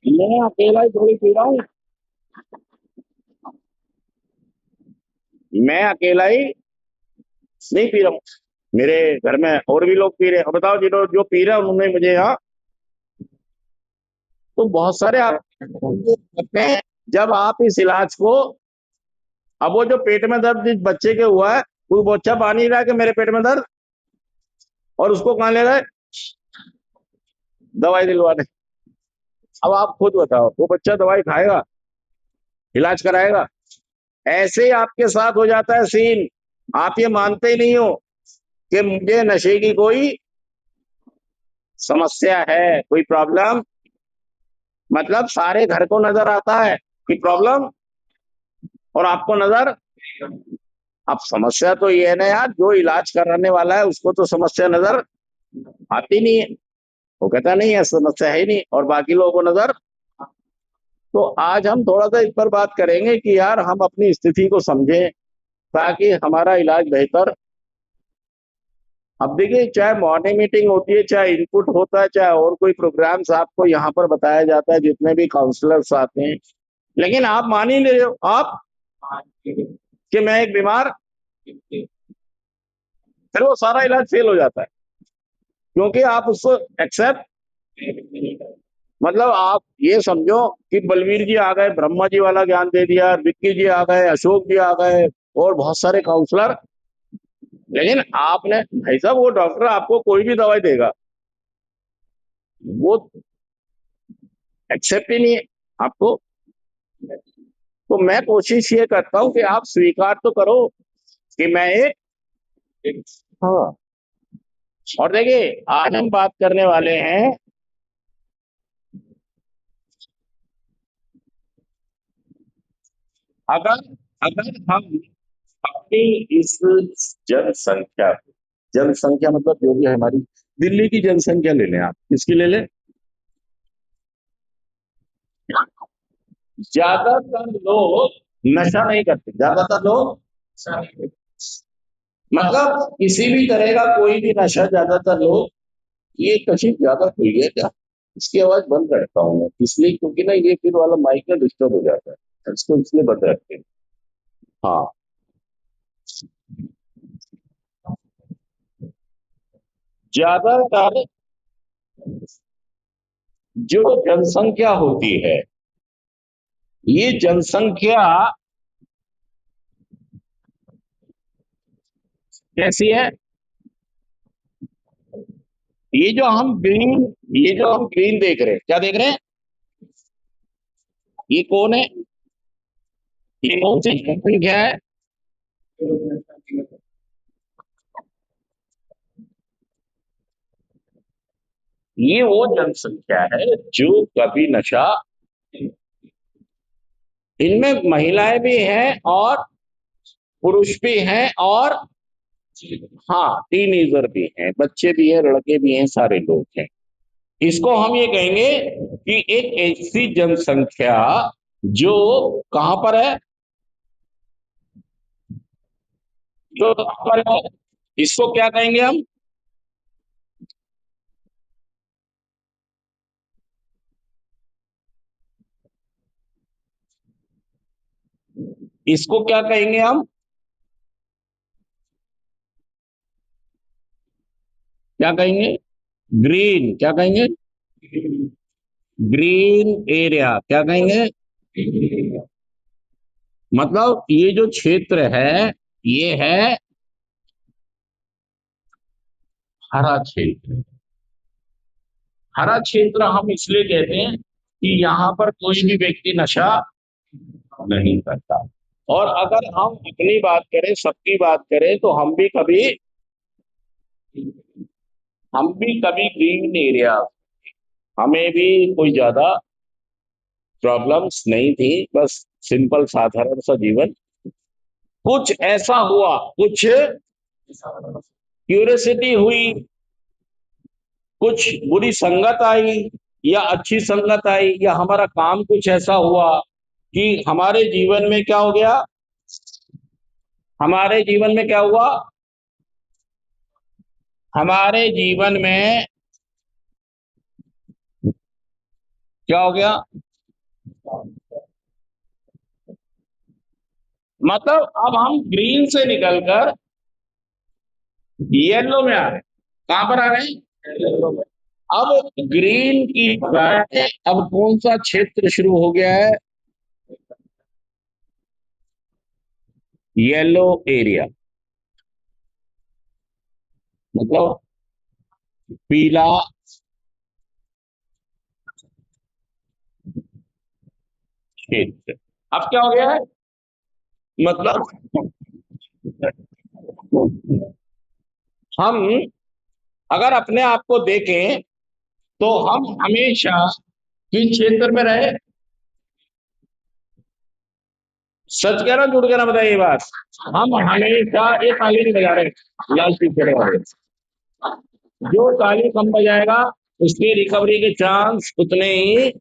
मैं अकेला ही थोड़ी पी रहा हूँ। मैं अकेला ही नहीं पी रहा हूँ। मेरे घर में और भी लोग पी रहे हैं। अब बताओ, जिन्होंने जो पी रहे हैं उन्होंने मुझे यहाँ, तो बहुत सारे आप करते हैं। जब आप इस इलाज को, अब वो जो पेट में दर्द जिस बच्चे के हुआ है, कोई बच्चा पा नहीं रहा है कि मेरे पेट में दर्द, और उसको कहाँ ले रहा है दवाई दिलवाने। अब आप खुद बताओ, वो बच्चा दवाई खाएगा, इलाज कराएगा? ऐसे ही आपके साथ हो जाता है सीन। आप ये मानते ही नहीं हो कि मुझे नशे की कोई समस्या है, कोई प्रॉब्लम। मतलब सारे घर को नजर आता है कि प्रॉब्लम, और आपको नजर। अब समस्या तो ये है ना यार, जो इलाज कराने वाला है उसको तो समस्या नजर आती नहीं है। वो कहता नहीं है, समस्या है ही नहीं, और बाकी लोगों को नजर। तो आज हम थोड़ा सा इस पर बात करेंगे कि यार हम अपनी स्थिति को समझें, ताकि हमारा इलाज बेहतर। अब देखिए, चाहे मॉर्निंग मीटिंग होती है, चाहे इनपुट होता है, चाहे और कोई प्रोग्राम्स आपको यहाँ पर बताया जाता है, जितने भी काउंसलर्स आते हैं, लेकिन आप मान ही नहीं रहे हो आप कि मैं एक बीमार, फिर वो सारा इलाज फेल हो जाता है, क्योंकि आप उसको एक्सेप्ट। मतलब आप ये समझो कि बलवीर जी आ गए, ब्रह्मा जी वाला ज्ञान दे दिया, विक्की जी आ गए, अशोक जी आ गए, और बहुत सारे काउंसलर, लेकिन आपने, भाई साहब, वो डॉक्टर आपको कोई भी दवाई देगा, वो एक्सेप्ट ही नहीं है आपको। तो मैं कोशिश ये करता हूं कि आप स्वीकार तो करो कि मैं एक। हाँ। और देखिए, आज हम बात करने वाले हैं, अगर अगर हम अपनी इस जनसंख्या, जनसंख्या मतलब जो भी हमारी दिल्ली की जनसंख्या ले लें, आप किसकी ले लें, ज्यादातर लोग नशा नहीं करते, ज्यादातर लोग नशा नहीं करते। मतलब किसी भी तरह का कोई भी नशा ज्यादातर लोग, ये कशिश ज्यादा खुल गया क्या? इसकी आवाज बंद रखता हूँ मैं, इसलिए क्योंकि ना ये फिर वाला माइक में डिस्टर्ब हो जाता है, इसको इसलिए बंद रखते हैं। हाँ। ज्यादातर जो जनसंख्या होती है, ये जनसंख्या कैसी है? ये जो हम ग्रीन देख रहे हैं, क्या देख रहे हैं? ये कौन है? ये कौन सी जनसंख्या है? ये वो जनसंख्या है जो कभी नशा, इनमें महिलाएं भी हैं और पुरुष भी हैं, और हाँ, टीनेजर भी हैं, बच्चे भी हैं, लड़के भी हैं, सारे लोग हैं। इसको हम ये कहेंगे कि एक ऐसी जनसंख्या जो कहां पर है, जो कहां पर है, इसको क्या कहेंगे हम? इसको क्या कहेंगे हम? क्या कहेंगे? ग्रीन, क्या कहेंगे? ग्रीन एरिया, क्या कहेंगे? मतलब ये जो क्षेत्र है, ये है हरा क्षेत्र। हरा क्षेत्र हम इसलिए कहते हैं कि यहाँ पर कोई भी व्यक्ति नशा नहीं करता। और अगर हम अपनी बात करें, सबकी बात करें, तो हम भी कभी ग्रीन एरिया, हमें भी कोई ज्यादा प्रॉब्लम्स नहीं थी, बस सिंपल साधारण सा जीवन। कुछ ऐसा हुआ, कुछ क्यूरियोसिटी हुई, कुछ बुरी संगत आई या अच्छी संगत आई, या हमारा काम कुछ ऐसा हुआ कि हमारे जीवन में क्या हो गया, हमारे जीवन में क्या हुआ, हमारे जीवन में क्या हो गया? मतलब अब हम ग्रीन से निकलकर येलो में आ रहे हैं। कहां पर आ रहे हैं? येलो में। अब ग्रीन की बजाय अब कौन सा क्षेत्र शुरू हो गया है? येलो एरिया, मतलब पीला क्षेत्र। अब क्या हो गया है? मतलब हम अगर अपने आप को देखें तो हम हमेशा किस क्षेत्र में रहे? सच कह रहा हूं, झूठ कह रहा हूं? बताइए ये बात। हम हमेशा ये ताली नहीं बजा रहे, लाल पीछे वाले। जो ताली कम बजाएगा उसकी रिकवरी के चांस उतने ही।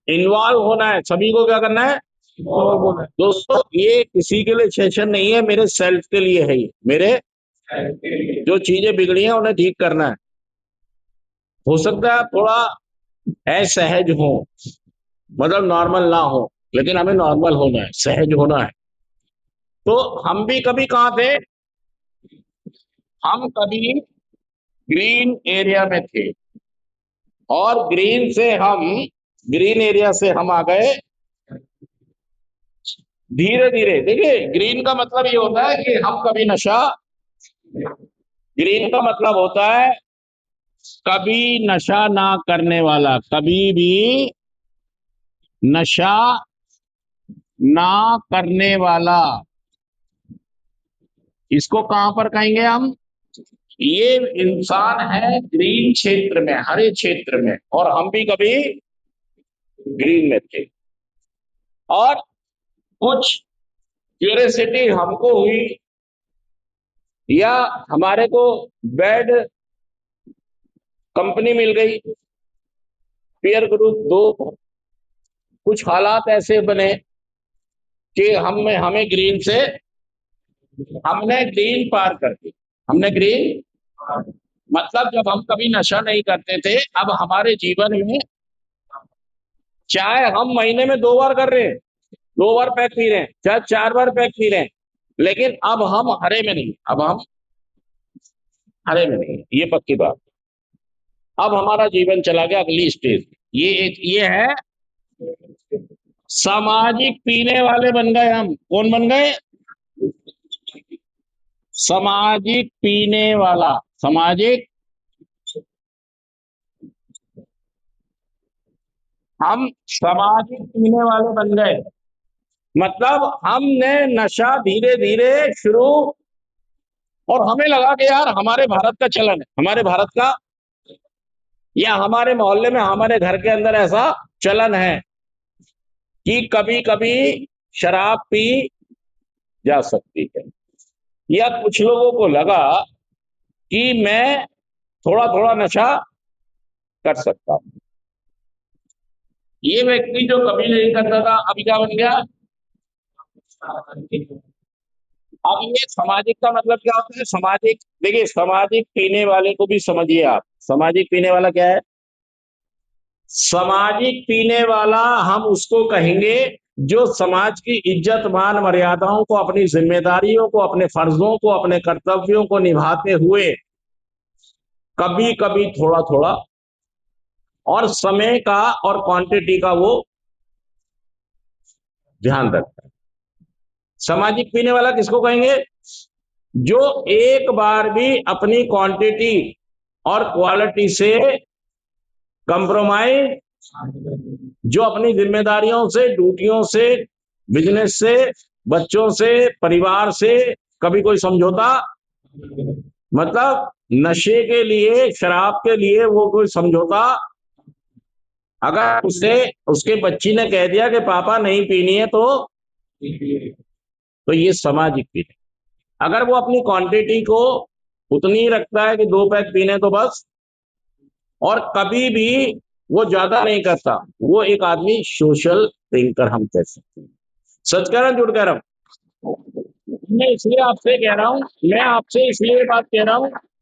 इन्वॉल्व होना है सभी को, क्या करना है? इन्वॉल्व होना है। दोस्तों ये किसी के लिए सेशन नहीं है, मेरे सेल्फ के लिए है। ये मेरे जो चीजें बिगड़ी हैं उन्हें ठीक करना है। हो सकता है थोड़ा असहज हो, मतलब नॉर्मल ना हो, लेकिन हमें नॉर्मल होना है, सहज होना है। तो हम भी कभी कहाँ थे? हम कभी ग्रीन एरिया में थे, और ग्रीन एरिया से हम आ गए धीरे धीरे। देखिए ग्रीन का मतलब ये होता है कि हम कभी नशा, ग्रीन का मतलब होता है कभी नशा ना करने वाला, कभी भी नशा ना करने वाला। इसको कहां पर कहेंगे हम? ये इंसान है ग्रीन क्षेत्र में, हरे क्षेत्र में, और हम भी कभी ग्रीन में थे। और कुछ क्यूरियोसिटी हमको हुई, या हमारे को बैड कंपनी मिल गई, पीयर ग्रुप दो, कुछ हालात ऐसे बने कि हमें ग्रीन से, हमने ग्रीन पार कर दी। हमने ग्रीन, मतलब जब हम कभी नशा नहीं करते थे, अब हमारे जीवन में चाहे हम महीने में 2 बार कर रहे हैं, 2 बार पैक पी रहे हैं, चाहे 4 बार पैक पी रहे हैं, लेकिन अब हम हरे में नहीं, अब हम हरे में नहीं, ये पक्की बात। अब हमारा जीवन चला गया अगली स्टेज। ये है सामाजिक पीने वाले बन गए हम। कौन बन गए? सामाजिक पीने वाला, सामाजिक। हम सामाजिक पीने वाले बन गए, मतलब हमने नशा धीरे धीरे शुरू, और हमें लगा कि यार हमारे भारत का चलन है, हमारे भारत का, या हमारे मोहल्ले में, हमारे घर के अंदर ऐसा चलन है कि कभी कभी शराब पी जा सकती है। या कुछ लोगों को लगा कि मैं थोड़ा थोड़ा नशा कर सकता हूं। ये व्यक्ति जो कभी नहीं करता था, अभी क्या बन गया? अब ये सामाजिक का मतलब क्या होता है? सामाजिक, देखिए सामाजिक पीने वाले को भी समझिए आप। सामाजिक पीने वाला क्या है? सामाजिक पीने वाला हम उसको कहेंगे जो समाज की इज्जत मान मर्यादाओं को, अपनी जिम्मेदारियों को, अपने फर्जों को, अपने कर्तव्यों को निभाते हुए कभी कभी थोड़ा थोड़ा, और समय का और क्वांटिटी का वो ध्यान रखता है। सामाजिक पीने वाला किसको कहेंगे? जो एक बार भी अपनी क्वांटिटी और क्वालिटी से कंप्रोमाइज, जो अपनी जिम्मेदारियों से, ड्यूटियों से, बिजनेस से, बच्चों से, परिवार से कभी कोई समझौता, मतलब नशे के लिए, शराब के लिए वो कोई समझौता, अगर उससे उसके बच्ची ने कह दिया कि पापा नहीं पीनी है, तो ये सामाजिक पीने। अगर वो अपनी क्वांटिटी को उतनी ही रखता है कि 2 पैक पीने तो बस, और कभी भी वो ज्यादा नहीं करता, वो एक आदमी सोशल ड्रिंकर हम कह सकते हैं। सच कह रहा हूं, झूठ कह रहा हूं? मैं इसलिए आपसे कह रहा हूँ, मैं आपसे इसलिए बात कह रहा हूँ